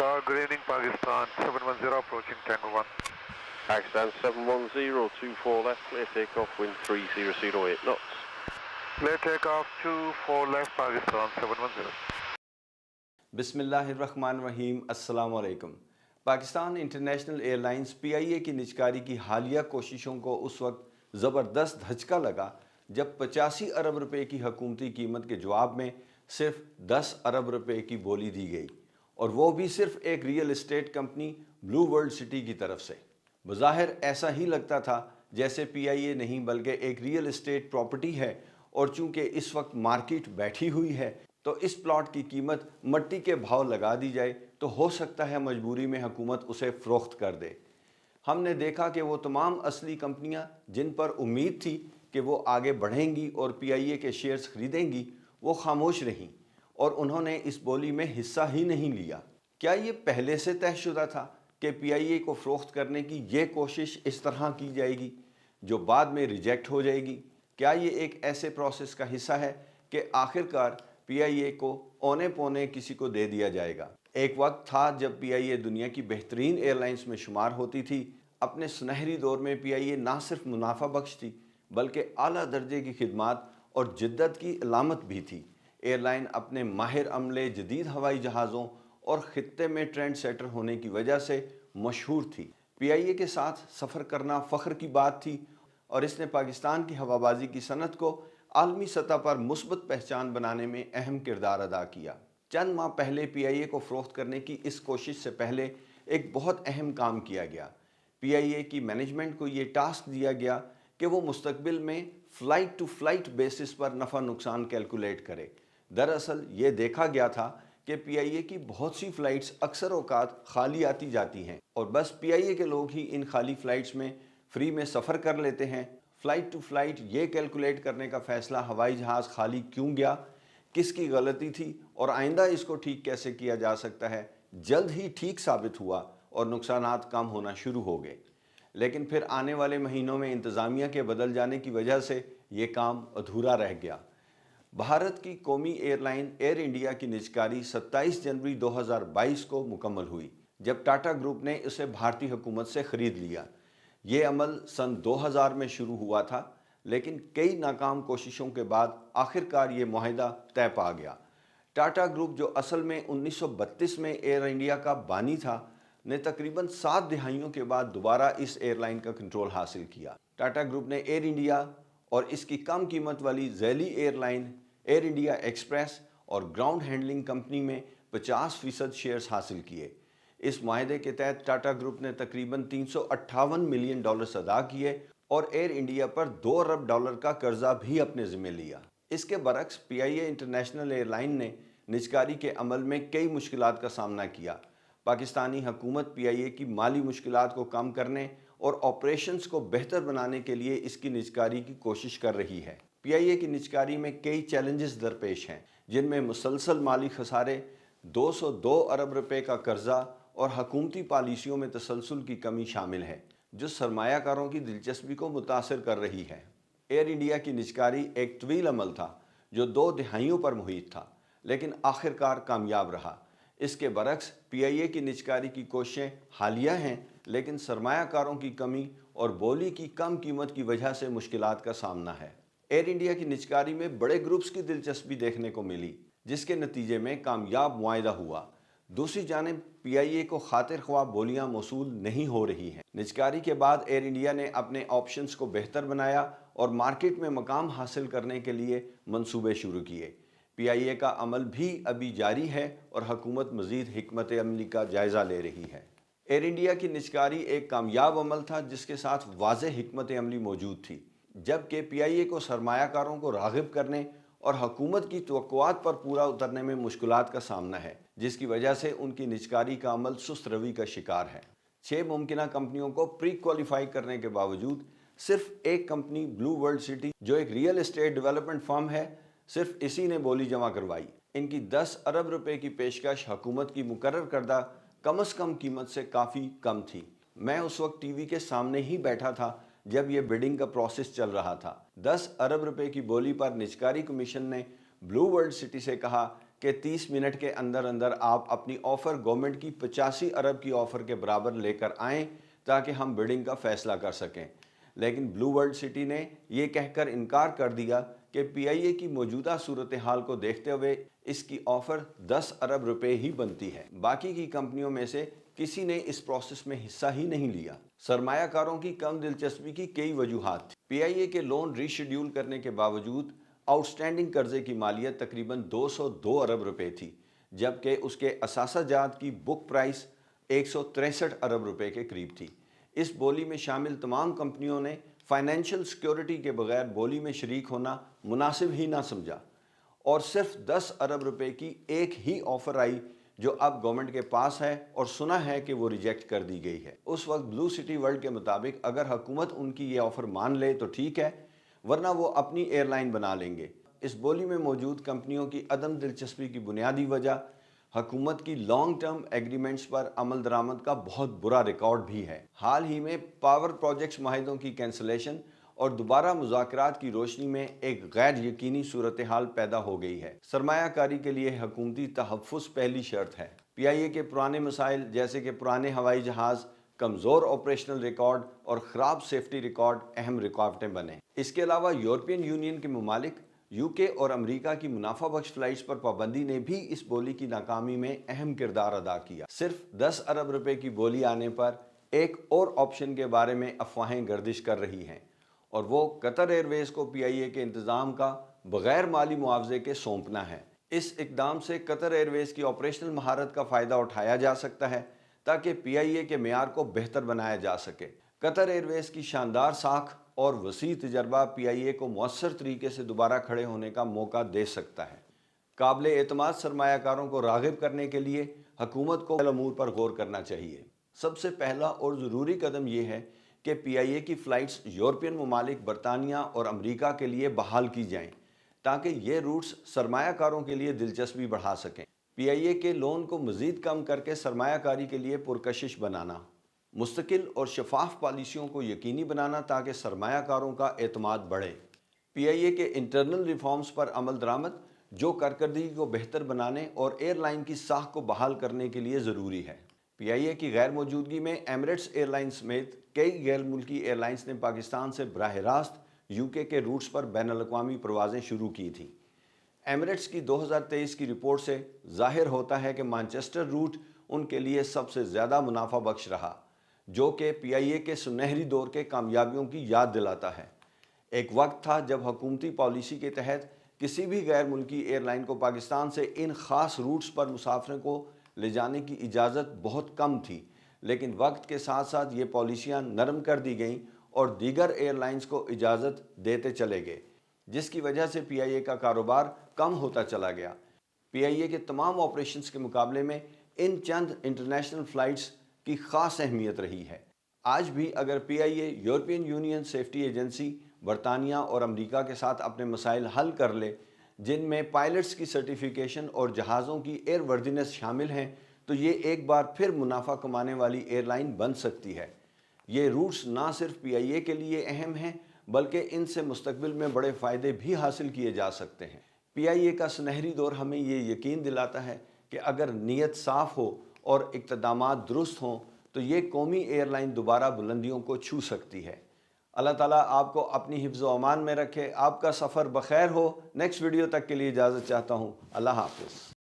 Shah, good evening, Pakistan, 710 approaching Tango 1. Pakistan 71024 left, clear takeoff, wind 3008 knots. Clear takeoff 24 left, Pakistan 710. बिस्मिल्लाहिर्रहमानिर्रहीम, अस्सलाम वालेकुम। Pakistan international airlines PIA की निजकारी की हालिया कोशिशों को उस वक्त ज़बरदस्त धचका लगा जब 85 अरब रुपए की हुकूमती कीमत के जवाब में सिर्फ 10 अरब रुपए की बोली दी गई, और वो भी सिर्फ एक real estate company blue world city की तरफ से। बज़ाहिर ऐसा ही लगता था जैसे PIA नहीं बल्कि एक रियल एस्टेट प्रॉपर्टी है, और चूंकि इस वक्त मार्केट बैठी हुई है तो इस प्लॉट की कीमत मट्टी के भाव लगा दी जाए तो हो सकता है मजबूरी में हुकूमत उसे फ़रोख्त कर दे। हमने देखा कि वो तमाम असली कंपनियां जिन पर उम्मीद थी कि वो आगे बढ़ेंगी और PIA के शेयर्स खरीदेंगी, वो खामोश रहीं और उन्होंने इस बोली में हिस्सा ही नहीं लिया। क्या ये पहले से तयशुदा था कि PIA को फ़रोख्त करने की ये कोशिश इस तरह की जाएगी जो बाद में रिजेक्ट हो जाएगी? क्या ये एक ऐसे प्रोसेस का हिस्सा है कि आखिरकार PIA को औने पौने किसी को दे दिया जाएगा? एक वक्त था जब PIA दुनिया की बेहतरीन एयरलाइंस में शुमार होती थी। अपने सुनहरी दौर में PIA ना सिर्फ मुनाफा बख्श थी बल्कि आला दर्जे की खिदमात और जिद्दत की अलामत भी थी। एयरलाइन अपने माहिर अमले, जदीद हवाई जहाज़ों और खित्ते में ट्रेंड सेटर होने की वजह से मशहूर थी। PIA के साथ सफ़र करना फ़ख्र की बात थी और इसने पाकिस्तान की हवाबाजी की सनत को आलमी सतह पर मुस्बत पहचान बनाने में अहम किरदार अदा किया। चंद माह पहले PIA को फ़रोख्त करने की इस कोशिश से पहले एक बहुत अहम काम किया गया। PIA की मैनेजमेंट को ये टास्क दिया गया कि वो मुस्तकबिल में फ़्लाइट टू फ़्लाइट बेसिस पर नफ़ा नुकसान कैलकुलेट करे। दरअसल ये देखा गया था कि PIA की बहुत सी फ़्लाइट्स अक्सर औकात खाली आती जाती हैं और बस PIA के लोग ही इन खाली फ़्लाइट्स में फ्री में सफ़र कर लेते हैं। फ़्लाइट टू फ़्लाइट ये कैलकुलेट करने का फ़ैसला हवाई जहाज़ खाली क्यों गया, किसकी गलती थी और आइंदा इसको ठीक कैसे किया जा सकता है, जल्द ही ठीक साबित हुआ और नुकसानात कम होना शुरू हो गए। लेकिन फिर आने वाले महीनों में इंतज़ामिया के बदल जाने की वजह से ये काम अधूरा रह गया। भारत की कौमी एयरलाइन एयर इंडिया की निजकारी 27 जनवरी 2022 को मुकम्मल हुई जब टाटा ग्रुप ने इसे भारतीय हुकूमत से ख़रीद लिया। ये अमल सन 2000 में शुरू हुआ था, लेकिन कई नाकाम कोशिशों के बाद आखिरकार ये मुआहिदा तय पा गया। टाटा ग्रुप, जो असल में 1932 में एयर इंडिया का बानी था, ने तकरीबन 7 दिहाइयों के बाद दोबारा इस एयरलाइन का कंट्रोल हासिल किया। टाटा ग्रुप ने एयर इंडिया और इसकी कम कीमत वाली ज़ैली एयरलाइन, एयर इंडिया एक्सप्रेस और ग्राउंड हैंडलिंग कंपनी में 50% शेयर्स हासिल किए। इस माहदे के तहत टाटा ग्रुप ने तकरीबन $358 मिलियन अदा किए और एयर इंडिया पर $2 अरब का कर्जा भी अपने ज़िम्मे लिया। इसके बरक्स PIA इंटरनेशनल एयरलाइन ने निजकारी के अमल में कई मुश्किलात का सामना किया। पाकिस्तानी हुकूमत PIA की माली मुश्किलात को कम करने और ऑपरेशंस को बेहतर बनाने के लिए इसकी निजकारी की कोशिश कर रही है। PIA की निजकारी में कई चैलेंजेस दरपेश हैं, जिनमें मुसलसल माली खसारे, 202 अरब रुपए का कर्जा और हुकूमती पॉलिसियों में तसलसल की कमी शामिल है, जो सरमायाकारों की दिलचस्पी को मुतासर कर रही है। एयर इंडिया की निजकारी एक तवील अमल था जो 2 दिहाइयों पर मुहित था, लेकिन आखिरकार कामयाब रहा। इसके बरक्स PIA की निजकारी की कोशिशें हालिया हैं, लेकिन सरमायाकारों की कमी और बोली की कम कीमत की वजह से मुश्किलात का सामना है। एयर इंडिया की निजकारी में बड़े ग्रुप्स की दिलचस्पी देखने को मिली, जिसके नतीजे में कामयाब मुआहिदा हुआ। दूसरी जानिब PIA को खातिर ख्वाह बोलियां मौसूल नहीं हो रही हैं। निजकारी के बाद एयर इंडिया ने अपने ऑप्शंस को बेहतर बनाया और मार्केट में मकाम हासिल करने के लिए मंसूबे शुरू किए। PIA का अमल भी अभी जारी है और हुकूमत मज़ीद हिकमत अमली का जायज़ा ले रही है। एयर इंडिया की निजकारी एक कामयाब अमल था जिसके साथ वाज़ेह हिकमत अमली मौजूद थी, जबकि PIA को सरमायाकारों को राग़िब करने और हुकूमत की तवक्कुआत पर पूरा उतरने में मुश्किलात का सामना है, जिसकी वजह से उनकी निजकारी का अमल सुस्त रवि का शिकार है। 6 मुमकिना कंपनियों को प्री क्वालिफाई करने के बावजूद सिर्फ एक कंपनी ब्लू वर्ल्ड सिटी, जो एक रियल एस्टेट डेवलपमेंट फर्म है, सिर्फ इसी ने बोली जमा करवाई। इनकी 10 अरब रुपए की पेशकश हुकूमत की मुकर्रर करदा कम से कम कीमत से काफ़ी कम थी। मैं उस वक्त TV के सामने ही बैठा था जब यह बिडिंग का प्रोसेस चल रहा था। 10 अरब रुपए की बोली पर निजकारी कमीशन ने ब्लू वर्ल्ड सिटी से कहा کہ 30 منٹ کے اندر اندر آپ اپنی آفر گورنمنٹ کی 85 ارب کی آفر کے برابر لے کر آئیں تاکہ ہم بڈنگ کا فیصلہ کر سکیں، لیکن بلو ورلڈ سٹی نے یہ کہہ کر انکار کر دیا کہ پی آئی اے کی موجودہ صورتحال کو دیکھتے ہوئے اس کی آفر 10 ارب روپے ہی بنتی ہے۔ باقی کی کمپنیوں میں سے کسی نے اس پروسیس میں حصہ ہی نہیں لیا۔ سرمایہ کاروں کی کم دلچسپی کی کئی وجوہات تھیں۔ پی آئی اے کے لون ری شیڈیول کرنے کے باوجود آؤٹ سٹینڈنگ قرضے کی مالیت تقریباً 202 ارب روپے تھی، جبکہ اس کے اثاثہ جات کی بک پرائس 163 ارب روپے کے قریب تھی۔ اس بولی میں شامل تمام کمپنیوں نے فائنینشیل سیکیورٹی کے بغیر بولی میں شریک ہونا مناسب ہی نہ سمجھا، اور صرف 10 ارب روپے کی ایک ہی آفر آئی جو اب گورنمنٹ کے پاس ہے، اور سنا ہے کہ وہ ریجیکٹ کر دی گئی ہے۔ اس وقت بلو سٹی ورلڈ کے مطابق اگر حکومت ان کی یہ آفر مان لے تو ٹھیک ہے، ورنہ وہ اپنی ایئر لائن بنا لیں گے۔ اس بولی میں موجود کمپنیوں کی عدم دلچسپی کی بنیادی وجہ حکومت کی لانگ ٹرم ایگریمنٹس پر عمل درآمد کا بہت برا ریکارڈ بھی ہے۔ حال ہی میں پاور پروجیکٹس معاہدوں کی کینسلیشن اور دوبارہ مذاکرات کی روشنی میں ایک غیر یقینی صورتحال پیدا ہو گئی ہے۔ سرمایہ کاری کے لیے حکومتی تحفظ پہلی شرط ہے۔ پی آئی اے کے پرانے مسائل جیسے کہ پرانے ہوائی جہاز، کمزور آپریشنل ریکارڈ اور خراب سیفٹی ریکارڈ اہم رکاوٹیں بنے۔ اس کے علاوہ یورپین یونین کے ممالک، یو کے اور امریکہ کی منافع بخش فلائٹس پر پابندی نے بھی اس بولی کی ناکامی میں اہم کردار ادا کیا۔ صرف 10 ارب روپے کی بولی آنے پر ایک اور آپشن کے بارے میں افواہیں گردش کر رہی ہیں، اور وہ قطر ایئر ویز کو پی آئی اے کے انتظام کا بغیر مالی معاوضے کے سونپنا ہے۔ اس اقدام سے قطر ایئر ویز کی آپریشنل مہارت کا فائدہ اٹھایا جا سکتا ہے تاکہ پی آئی اے کے معیار کو بہتر بنایا جا سکے۔ قطر ایئر ویز کی شاندار ساکھ اور وسیع تجربہ پی آئی اے کو مؤثر طریقے سے دوبارہ کھڑے ہونے کا موقع دے سکتا ہے۔ قابل اعتماد سرمایہ کاروں کو راغب کرنے کے لیے حکومت کو امور پر غور کرنا چاہیے۔ سب سے پہلا اور ضروری قدم یہ ہے کہ پی آئی اے کی فلائٹس یورپین ممالک، برطانیہ اور امریکہ کے لیے بحال کی جائیں تاکہ یہ روٹس سرمایہ کاروں کے لیے دلچسپی بڑھا سکیں۔ پی آئی اے کے لون کو مزید کم کر کے سرمایہ کاری کے لیے پرکشش بنانا، مستقل اور شفاف پالیسیوں کو یقینی بنانا تاکہ سرمایہ کاروں کا اعتماد بڑھے۔ پی آئی اے کے انٹرنل ریفارمز پر عمل درآمد جو کارکردگی کو بہتر بنانے اور ایئر لائن کی ساکھ کو بحال کرنے کے لیے ضروری ہے۔ پی آئی اے کی غیر موجودگی میں ایمریٹس ایئر لائنز سمیت کئی غیر ملکی ایئر لائنز نے پاکستان سے براہ راست یو کے روٹس پر بین الاقوامی پروازیں شروع کی تھیں۔ ایمریٹس کی 2023 کی رپورٹ سے ظاہر ہوتا ہے کہ مانچسٹر روٹ ان کے لیے سب سے زیادہ منافع بخش رہا، جو کہ پی آئی اے کے سنہری دور کے کامیابیوں کی یاد دلاتا ہے۔ ایک وقت تھا جب حکومتی پالیسی کے تحت کسی بھی غیر ملکی ایئر لائن کو پاکستان سے ان خاص روٹس پر مسافروں کو لے جانے کی اجازت بہت کم تھی، لیکن وقت کے ساتھ ساتھ یہ پالیسیاں نرم کر دی گئیں اور دیگر ایئر لائنز کو اجازت دیتے چلے گئے، جس کی وجہ سے پی آئی اے کا کاروبار کم ہوتا چلا گیا۔ پی آئی اے کے تمام آپریشنز کے مقابلے میں ان چند انٹرنیشنل فلائٹس کی خاص اہمیت رہی ہے۔ آج بھی اگر P I A European Union safety agency, برطانیہ اور امریکہ کے ساتھ اپنے مسائل حل کر لے، جن میں پائلٹس کی سرٹیفیکیشن اور جہازوں کی ایئر وردینس شامل ہیں، تو یہ ایک بار پھر منافع کمانے والی ایئر لائن بن سکتی ہے۔ یہ روٹس نہ صرف پی آئی اے کے لیے اہم ہیں بلکہ ان سے مستقبل میں بڑے فائدے بھی حاصل کیے جا سکتے ہیں۔ پی آئی اے کا سنہری دور ہمیں یہ یقین دلاتا ہے کہ اگر نیت صاف ہو اور اقتدامات درست ہوں تو یہ قومی ایئر لائن دوبارہ بلندیوں کو چھو سکتی ہے۔ اللہ تعالیٰ آپ کو اپنی حفظ و امان میں رکھے۔ آپ کا سفر بخیر ہو۔ نیکسٹ ویڈیو تک کے لیے اجازت چاہتا ہوں۔ اللہ حافظ۔